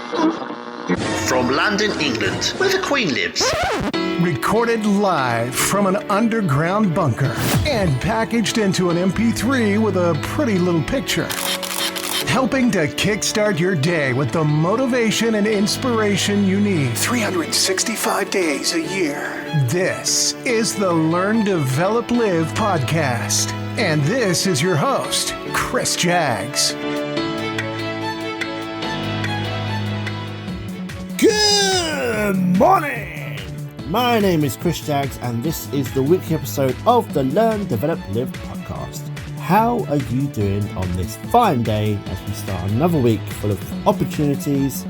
From London, England, where the Queen lives. Recorded live from an underground bunker and packaged into an MP3 with a pretty little picture. Helping to kickstart your day with the motivation and inspiration you need 365 days a year. This is the Learn, Develop, Live podcast. And this is your host, Chris Jaggs. Good morning! My name is Chris Jaggs, and this is the weekly episode of the Learn, Develop, Live podcast. How are you doing on this fine day as we start another week full of opportunities,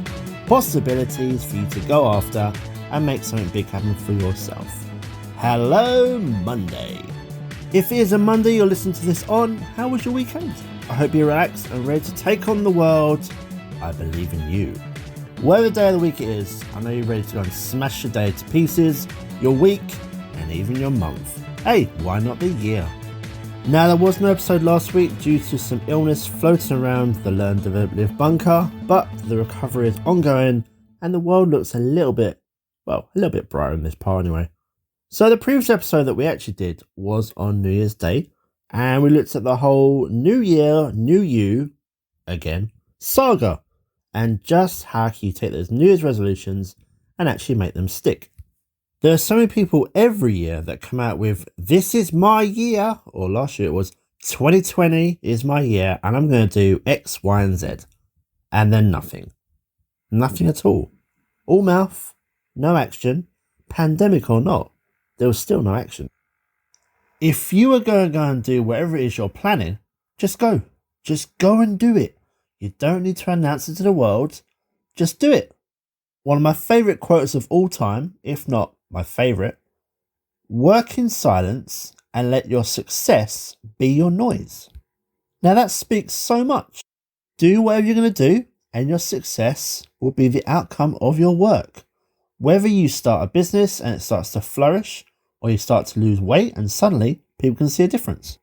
possibilities for you to go after and make something big happen for yourself? Hello, Monday. If it is a Monday you're listening to this on, how was your weekend? I hope you're relaxed and ready to take on the world. I believe in you. Whatever day of the week it is, I know you're ready to go and smash your day to pieces, your week, and even your month. Hey, why not the year? Now, there was no episode last week due to some illness floating around the Learn, Develop, Live bunker, but the recovery is ongoing and the world looks a little bit brighter in this part anyway. So the previous episode that we actually did was on New Year's Day, and we looked at the whole New Year, New You, again, saga, and just how can you take those New Year's resolutions and actually make them stick. There are so many people every year that come out with, this is my year, or last year it was, 2020 is my year, and I'm going to do X, Y, and Z. And then nothing. Nothing at all. All mouth, no action, pandemic or not, there was still no action. If you are going to go and do whatever it is you're planning, just go. Just go and do it. You don't need to announce it to the world. Just do it. One of my favourite quotes of all time, if not my favourite, work in silence and let your success be your noise. Now that speaks so much. Do whatever you're going to do and your success will be the outcome of your work. Whether you start a business and it starts to flourish, or you start to lose weight and suddenly people can see a difference.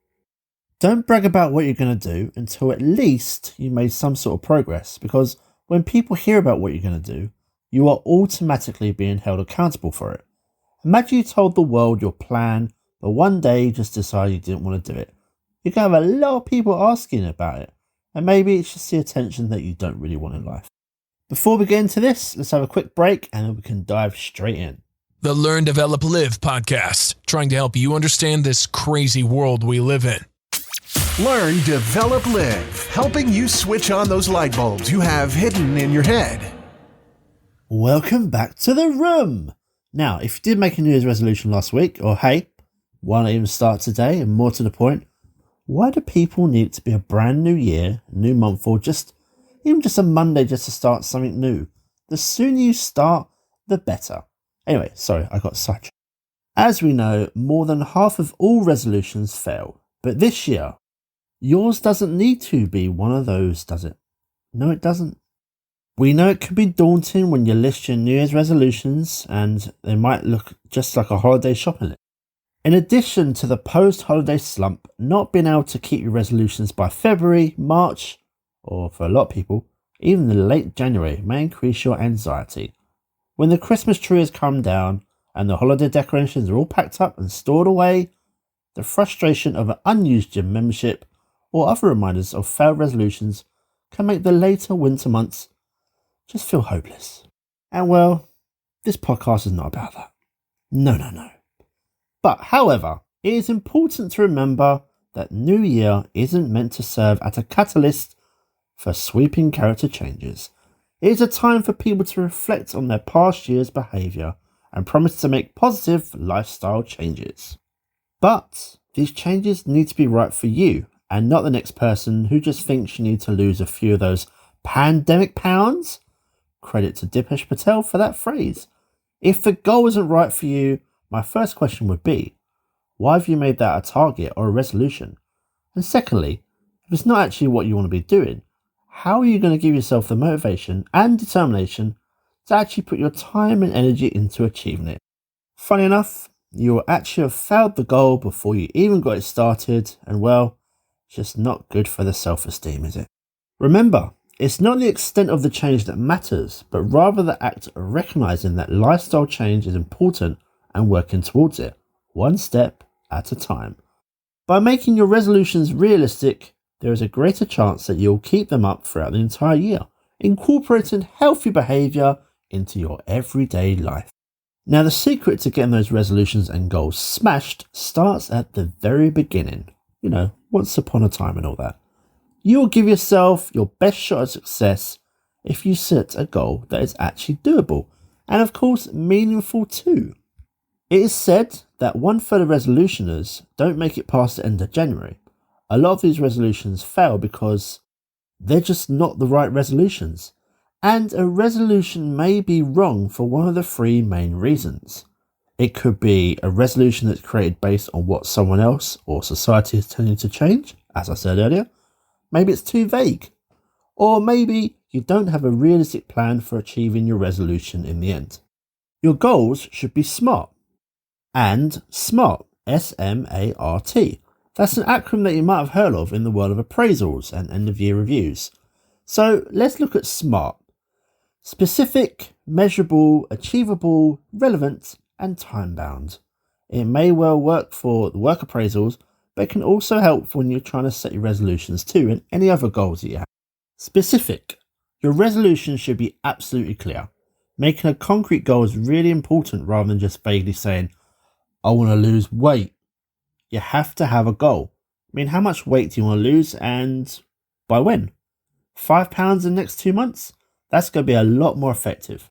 Don't brag about what you're going to do until at least you made some sort of progress, because when people hear about what you're going to do, you are automatically being held accountable for it. Imagine you told the world your plan, but one day you just decided you didn't want to do it. You're going to have a lot of people asking about it, and maybe it's just the attention that you don't really want in life. Before we get into this, let's have a quick break and then we can dive straight in. The Learn, Develop, Live podcast, trying to help you understand this crazy world we live in. Learn, Develop, Live, helping you switch on those light bulbs you have hidden in your head. Welcome back to the room. Now, if you did make a New Year's resolution last week, or hey, why not even start today, and more to the point, why do people need it to be a brand new year, new month, or even just a Monday just to start something new? The sooner you start, the better. Anyway, sorry, I got sidetracked. As we know, more than half of all resolutions fail. But this year, yours doesn't need to be one of those, does it? No, it doesn't. We know it can be daunting when you list your New Year's resolutions and they might look just like a holiday shopping list. In addition to the post-holiday slump, not being able to keep your resolutions by February, March, or for a lot of people, even the late January may increase your anxiety. When the Christmas tree has come down and the holiday decorations are all packed up and stored away, the frustration of an unused gym membership or other reminders of failed resolutions can make the later winter months just feel hopeless. And well, this podcast is not about that. No. But however, it is important to remember that New Year isn't meant to serve as a catalyst for sweeping character changes. It is a time for people to reflect on their past year's behaviour and promise to make positive lifestyle changes. But these changes need to be right for you and not the next person who just thinks you need to lose a few of those pandemic pounds. Credit to Dipesh Patel for that phrase. If the goal isn't right for you, my first question would be, why have you made that a target or a resolution? And secondly, if it's not actually what you want to be doing, how are you going to give yourself the motivation and determination to actually put your time and energy into achieving it? Funny enough, you will actually have failed the goal before you even got it started, and well, it's just not good for the self-esteem, is it? Remember, It's not the extent of the change that matters, but rather the act of recognizing that lifestyle change is important and working towards it, one step at a time. By making your resolutions realistic, there is a greater chance that you'll keep them up throughout the entire year, incorporating healthy behaviour into your everyday life. Now, the secret to getting those resolutions and goals smashed starts at the very beginning. Once upon a time and all that. You will give yourself your best shot at success if you set a goal that is actually doable and, of course, meaningful too. It is said that 1/3 of resolutioners don't make it past the end of January. A lot of these resolutions fail because they're just not the right resolutions. And a resolution may be wrong for one of the 3 main reasons. It could be a resolution that's created based on what someone else or society is telling you to change, as I said earlier. Maybe it's too vague. Or maybe you don't have a realistic plan for achieving your resolution in the end. Your goals should be SMART. And SMART, S-M-A-R-T. That's an acronym that you might have heard of in the world of appraisals and end-of-year reviews. So let's look at SMART. Specific, measurable, achievable, relevant, and time-bound. It may well work for the work appraisals, but it can also help when you're trying to set your resolutions too and any other goals that you have. Specific. Your resolution should be absolutely clear. Making a concrete goal is really important rather than just vaguely saying, I want to lose weight. You have to have a goal. How much weight do you want to lose and by when? 5 pounds in the next 2 months? That's going to be a lot more effective.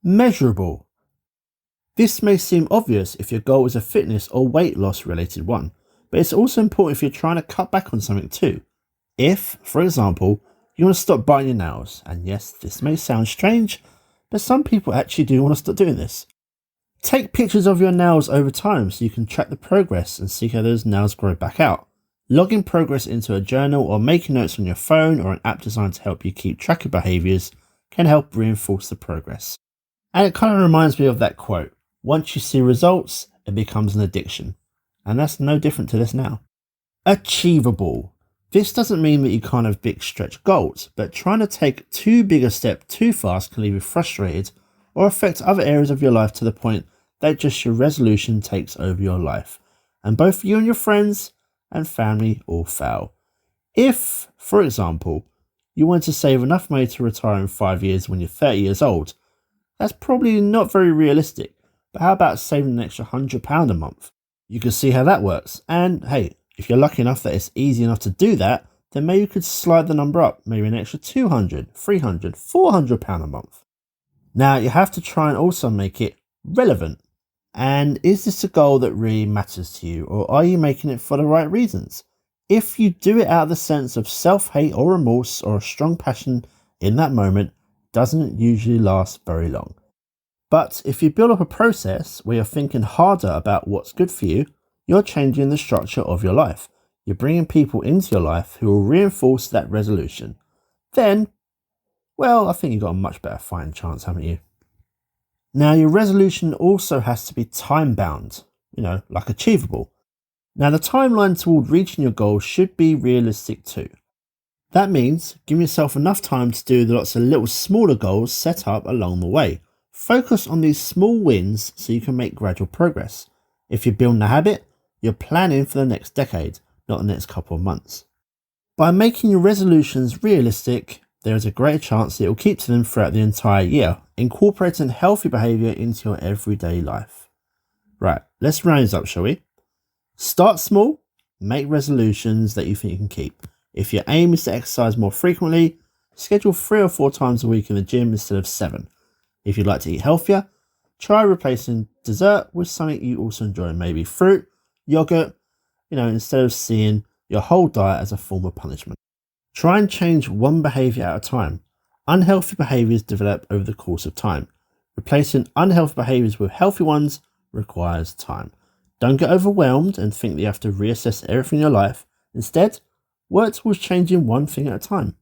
Measurable. This may seem obvious if your goal is a fitness or weight loss related one, but it's also important if you're trying to cut back on something too. If, for example, you want to stop biting your nails, and yes, this may sound strange, but some people actually do want to stop doing this. Take pictures of your nails over time so you can track the progress and see how those nails grow back out. Logging progress into a journal or making notes on your phone or an app designed to help you keep track of behaviours can help reinforce the progress. And it kind of reminds me of that quote, once you see results, it becomes an addiction. And that's no different to this now. Achievable. This doesn't mean that you can't have big stretch goals, but trying to take too big a step too fast can leave you frustrated or affect other areas of your life to the point that just your resolution takes over your life. And both you and your friends and family all fail. If, for example, you want to save enough money to retire in 5 years when you're 30 years old, that's probably not very realistic. But how about saving an extra £100 a month? You can see how that works. And hey, if you're lucky enough that it's easy enough to do that, then maybe you could slide the number up, maybe an extra £200, £300, £400 a month. Now you have to try and also make it relevant. And is this a goal that really matters to you, or are you making it for the right reasons? If you do it out of the sense of self-hate or remorse or a strong passion in that moment, doesn't usually last very long. But if you build up a process where you're thinking harder about what's good for you, you're changing the structure of your life. You're bringing people into your life who will reinforce that resolution. Then, well, I think you've got a much better fighting chance, haven't you? Now, your resolution also has to be time-bound, like achievable. Now, the timeline toward reaching your goal should be realistic too. That means giving yourself enough time to do lots of little smaller goals set up along the way. Focus on these small wins so you can make gradual progress. If you're building a habit, you're planning for the next decade, not the next couple of months. By making your resolutions realistic, there is a greater chance that you'll keep to them throughout the entire year, incorporating healthy behaviour into your everyday life. Right, let's round this up, shall we? Start small, make resolutions that you think you can keep. If your aim is to exercise more frequently, schedule 3 or 4 times a week in the gym instead of 7. If you'd like to eat healthier, try replacing dessert with something you also enjoy, maybe fruit, yogurt, instead of seeing your whole diet as a form of punishment. Try and change one behaviour at a time. Unhealthy behaviours develop over the course of time. Replacing unhealthy behaviours with healthy ones requires time. Don't get overwhelmed and think that you have to reassess everything in your life. Instead, work towards changing one thing at a time.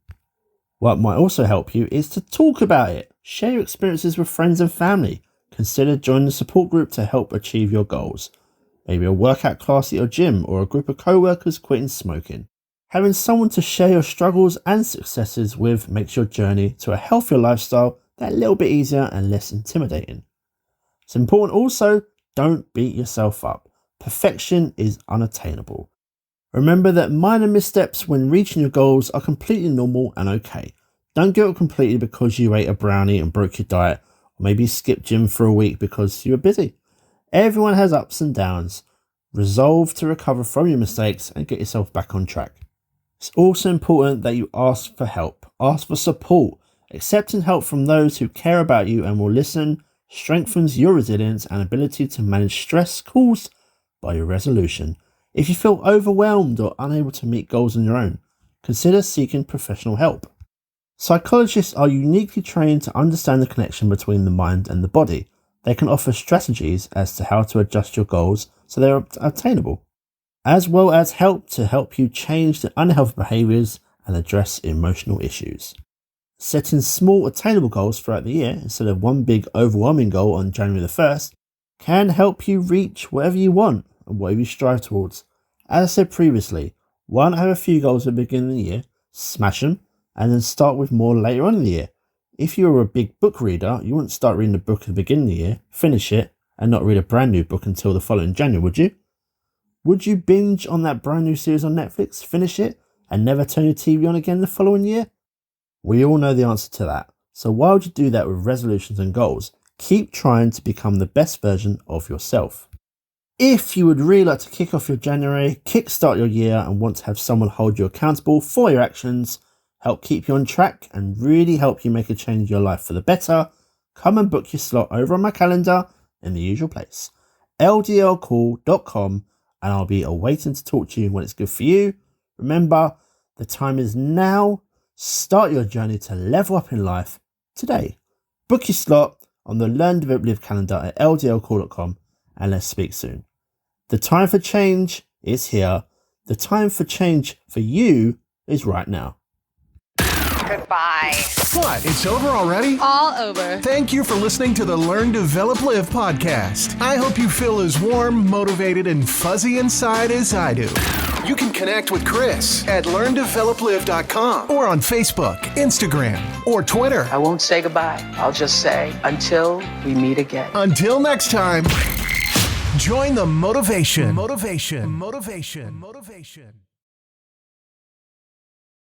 What might also help you is to talk about it. Share your experiences with friends and family. Consider joining a support group to help achieve your goals. Maybe a workout class at your gym or a group of co-workers quitting smoking. Having someone to share your struggles and successes with makes your journey to a healthier lifestyle that little bit easier and less intimidating. It's important also, don't beat yourself up. Perfection is unattainable. Remember that minor missteps when reaching your goals are completely normal and okay. Don't give up completely because you ate a brownie and broke your diet, or maybe skipped gym for a week because you were busy. Everyone has ups and downs. Resolve to recover from your mistakes and get yourself back on track. It's also important that you ask for help, ask for support. Accepting help from those who care about you and will listen strengthens your resilience and ability to manage stress caused by your resolution. If you feel overwhelmed or unable to meet goals on your own, consider seeking professional help. Psychologists are uniquely trained to understand the connection between the mind and the body. They can offer strategies as to how to adjust your goals so they're attainable, as well as help you change the unhealthy behaviours and address emotional issues. Setting small attainable goals throughout the year instead of one big overwhelming goal on January the 1st can help you reach whatever you want and whatever you strive towards. As I said previously, why not have a few goals at the beginning of the year, smash them, and then start with more later on in the year? If you were a big book reader, you wouldn't start reading a book at the beginning of the year, finish it, and not read a brand new book until the following January, would you? Would you binge on that brand new series on Netflix, finish it, and never turn your TV on again the following year? We all know the answer to that. So why would you do that with resolutions and goals? Keep trying to become the best version of yourself. If you would really like to kick off your January, kickstart your year, and want to have someone hold you accountable for your actions, help keep you on track, and really help you make a change in your life for the better, come and book your slot over on my calendar in the usual place, ldlcall.com, and I'll be awaiting to talk to you when it's good for you. Remember, the time is now. Start your journey to level up in life today. Book your slot on the Learn, Develop, Live calendar at ldlcall.com, and let's speak soon. The time for change is here. The time for change for you is right now. Goodbye. What? It's over already? All over. Thank you for listening to the Learn, Develop, Live podcast. I hope you feel as warm, motivated, and fuzzy inside as I do. You can connect with Chris at LearnDevelopLive.com or on Facebook, Instagram, or Twitter. I won't say goodbye. I'll just say until we meet again. Until next time, join the motivation.